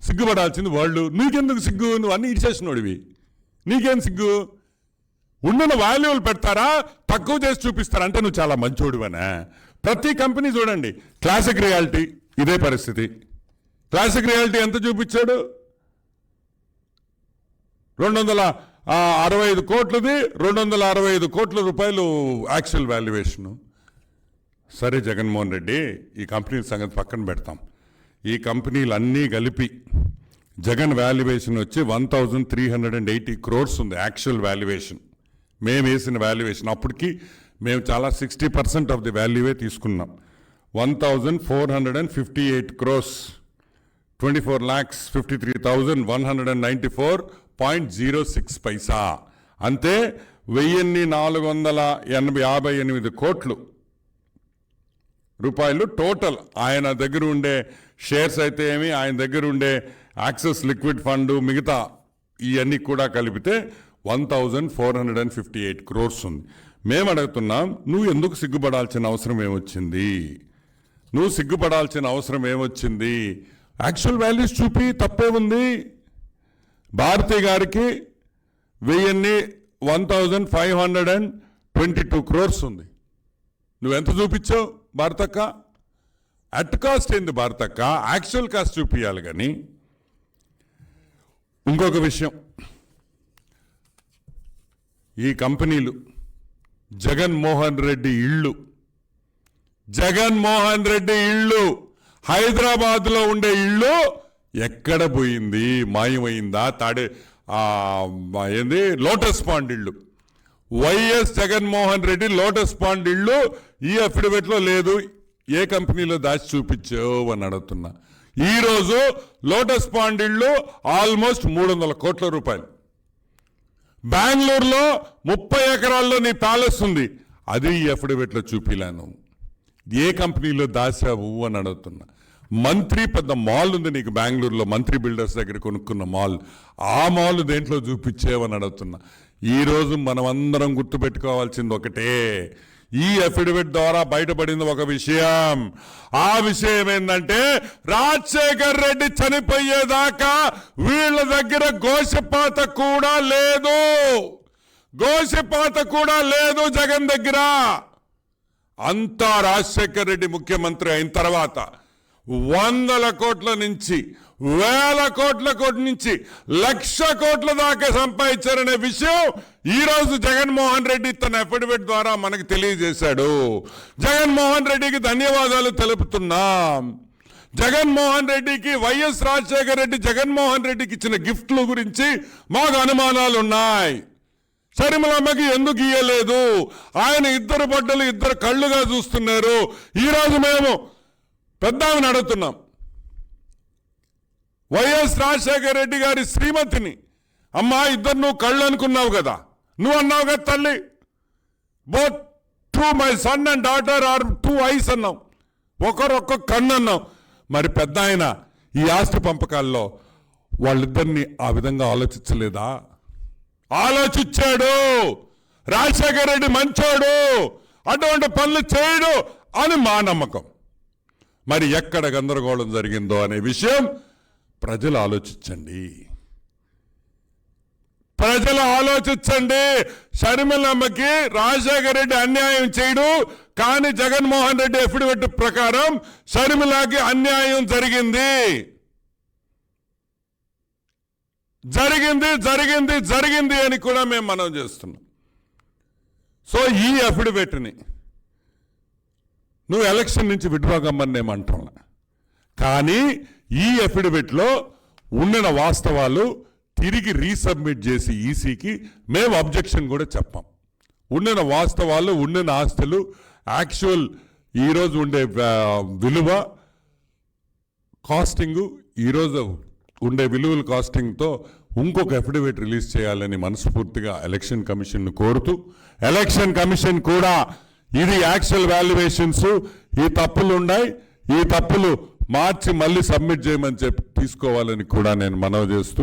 సిగ్గుపడాల్సింది వాళ్ళు. నీకెందుకు సిగ్గు? నువ్వు అన్ని ఇచ్చేసినోడివి, నీకేం సిగ్గు? ఉండిన వాల్యూలు పెడతారా, తక్కువ చేసి చూపిస్తారా అంటే నువ్వు చాలా మంచోడివనా? ప్రతి కంపెనీ చూడండి, క్లాసిక్ రియాలిటీ ఇదే పరిస్థితి. క్లాసిక్ రియాలిటీ ఎంత చూపించాడు? 265 కోట్లది, 265 కోట్ల రూపాయలు యాక్చువల్ వాల్యుయేషను. సరే జగన్మోహన్ రెడ్డి, ఈ కంపెనీల సంగతి పక్కన పెడతాం. ఈ కంపెనీలు అన్నీ కలిపి జగన్ వాల్యుయేషన్ వచ్చి 1380 crores ఉంది యాక్చువల్ వాల్యుయేషన్. మేము వేసిన వాల్యుయేషన్ అప్పటికి మేము చాలా 60% ఆఫ్ ది వాల్యూవే తీసుకున్నాం. 1458 crores, 24,53,194.06 పైసా. అంతే 1458 కోట్లు రూపాయలు టోటల్. ఆయన దగ్గర ఉండే షేర్స్ అయితే ఏమి, ఆయన దగ్గర ఉండే యాక్సెస్ లిక్విడ్ ఫండ్, మిగతా ఇవన్నీ కూడా కలిపితే 1458 crores ఉంది. మేము అడుగుతున్నాం, నువ్వు ఎందుకు సిగ్గుపడాల్సిన అవసరం ఏమొచ్చింది? నువ్వు సిగ్గుపడాల్సిన అవసరం ఏమొచ్చింది? యాక్చువల్ వాల్యూస్ చూపి, తప్పే ఉంది. భారతి గారికి 1522 crores ఉంది. నువ్వెంత చూపించావు భారతక్క? అట్ కాస్ట్ ఏంది భారతక్క? యాక్చువల్ కాస్ట్ చూపించాలి. కానీ ఇంకొక విషయం, ఈ కంపెనీలు జగన్మోహన్ రెడ్డి ఇళ్ళు హైదరాబాద్లో ఉండే ఇళ్ళు ఎక్కడ పోయింది? మాయమైందా? ఏంది లోటస్ పాండ్ ఇళ్ళు. YS Jaganmohan Reddy lotus pond ఇళ్ళు ఈ అఫిడవిట్లో లేదు, ఏ కంపెనీలో దాచి చూపించావు అని అడుగుతున్నా. ఈరోజు లోటస్ పాండ్ ఇళ్ళు ఆల్మోస్ట్ 300 కోట్ల రూపాయలు. బెంగళూరులో 30 ఎకరాల్లో నీ ప్యాలెస్ ఉంది, అది ఈ అఫిడవిట్లో చూపిలాను. ఏ కంపెనీలో దాచావు అని అడుగుతున్నా. మంత్రి పెద్ద మాల్ ఉంది నీకు బెంగళూరులో, మంత్రి బిల్డర్స్ దగ్గర కొనుక్కున్న మాల్, ఆ మాల్ దేంట్లో చూపించేవని అడుగుతున్నా. ఈరోజు మనం అందరం గుర్తుపెట్టుకోవాల్సింది ఒకటే, ఈ అఫిడవిట్ ద్వారా బయటపడింది ఒక విషయం. ఆ విషయం ఏంటంటే, రాజశేఖర్ రెడ్డి చనిపోయేదాకా వీళ్ళ దగ్గర గోషపాత కూడా లేదు జగన్ దగ్గర. అంతా రాజశేఖర్ రెడ్డి ముఖ్యమంత్రి అయిన తర్వాత 100 కోట్ల నుంచి 1000 కోట్ల నుంచి 1,00,000 కోట్ల దాకా సంపాదించారనే విషయం ఈరోజు జగన్మోహన్ రెడ్డి తన అఫిడవిట్ ద్వారా మనకు తెలియజేశాడు. జగన్మోహన్ రెడ్డికి ధన్యవాదాలు తెలుపుతున్నాం. జగన్మోహన్ రెడ్డికి, వైఎస్ రాజశేఖర రెడ్డి జగన్మోహన్ రెడ్డికి ఇచ్చిన గిఫ్ట్ల గురించి మాకు అనుమానాలు ఉన్నాయి. షర్మిలమ్మకి ఎందుకు ఇయ్యలేదు? ఆయన 2 బొడ్డలు 2 కళ్ళుగా చూస్తున్నారు. ఈరోజు మేము పెద్దామని అడుగుతున్నాం, వైఎస్ రాజశేఖర రెడ్డి గారి శ్రీమతిని, అమ్మా 2 నువ్వు కళ్ళు అనుకున్నావు కదా, నువ్వు అన్నావు కదా తల్లి, both to my son and daughter or 2 ice అన్నావు, ఒక్కొక్క కన్ను అన్నావు. మరి పెద్ద ఆయన ఈ ఆస్తి పంపకాల్లో వాళ్ళిద్దరిని ఆ విధంగా ఆలోచించలేదా? ఆలోచించాడు. రాజశేఖర రెడ్డి మంచోడు, అటువంటి పనులు చేయడు అని మా నమ్మకం. మరి ఎక్కడ గందరగోళం జరిగిందో అనే విషయం ప్రజలు ఆలోచించండి. షర్మిలమ్మకి రాజశేఖర రెడ్డి అన్యాయం చేయడు, కానీ జగన్మోహన్ రెడ్డి అఫిడవిట్ ప్రకారం షర్మిలకి అన్యాయం జరిగింది అని కూడా మేము మనం చేస్తున్నాం. సో ఈ అఫిడవిట్ని నువ్వు ఎలక్షన్ నుంచి విత్డ్రా కమ్మని నేను అంటున్నా, కానీ ఈ అఫిడవిట్లో ఉండిన వాస్తవాలు తిరిగి రీసబ్మిట్ చేసి ఈసీకి మేము అబ్జెక్షన్ కూడా చెప్పాం. ఉండిన వాస్తవాలు, ఉండిన ఆస్తులు, యాక్చువల్ ఈరోజు ఉండే విలువ, కాస్టింగు, ఈరోజు ఉండే విలువల కాస్టింగ్తో ఇంకొక అఫిడవిట్ రిలీజ్ చేయాలని మనస్ఫూర్తిగా ఎలక్షన్ కమిషన్ను కోరుతూ, ఎలక్షన్ కమిషన్ కూడా ఇది యాక్చువల్ వాల్యుయేషన్స్, ఈ తప్పులు ఉన్నాయి, ఈ తప్పులు మార్చి మళ్ళీ సబ్మిట్ చేయమని చెప్పి తీసుకోవాలని కూడా నేను మనవి చేస్తూ